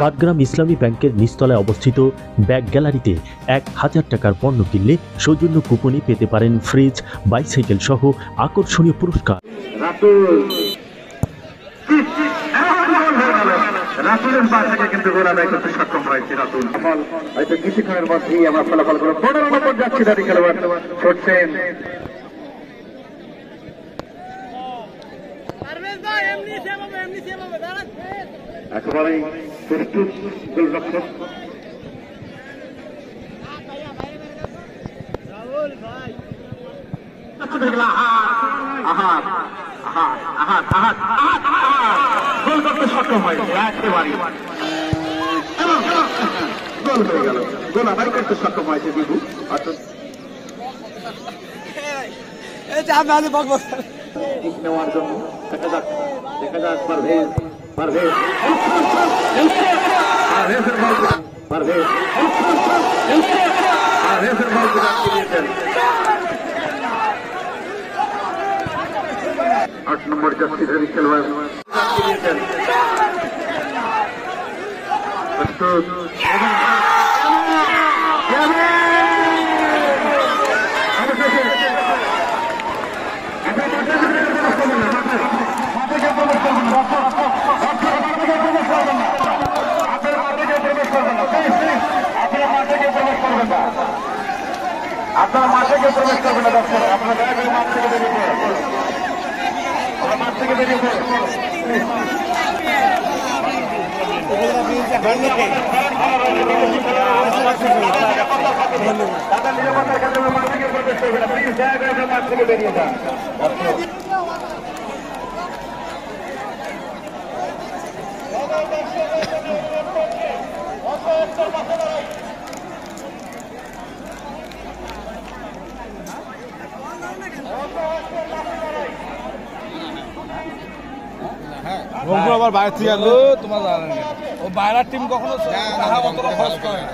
পাটগ্রাম ইসলামী ব্যাংকের নিচতলায় অবস্থিত ব্যাগ গ্যালারিতে 1000 টাকার পণ্য কিনলে সৌজন্য কুপনে পেতে পারেন ফ্রিজ, বাইসাইকেল সহ আকর্ষণীয় পুরস্কার। রাতুলের পা থেকে কিন্তু গোল আদায় করতে সক্ষম হয়েছে রাতুল। হয়তো কিছুক্ষণের মধ্যেই আমরা ফলাফল করে 15 নম্বর যাচ্ছি দাঁড়ি খেলোয়াড় ছুটছেন। একেবারেই প্রস্তুত গোলরক্ষক গোল করতে সক্ষম হয়েছে একেবারে গোল হয়ে গেল। গোল আদায় করতে সক্ষম হয়েছে বিভু। নেওয়ার জন্য দেখা যাক পারভেজ পারভেজ পারভেজের বল পারভেজ পারভেজের বল দিয়েছেন 8 নম্বর জার্সিধারী খেলোয়াড় দিয়েছেন। প্রস্তুত আপনারা মাঠে গিয়ে প্রবেশ করবেন না দর্শক, আপনারা দয়া করে মাঠ থেকে বেরিয়ে পড়ুন। আমরা মাঠ থেকে বেরিয়ে পড়ুন। তাদের নিরাপত্তার ক্ষেত্রে মাঠ থেকে প্রবেশ করবেন না, প্লিজ দয়া করে মাঠ থেকে বেরিয়ে যান। আবার বাইরে থেকে আসলো তোমার জানেন ও বাইরের টিম কখনো খরচ করে না।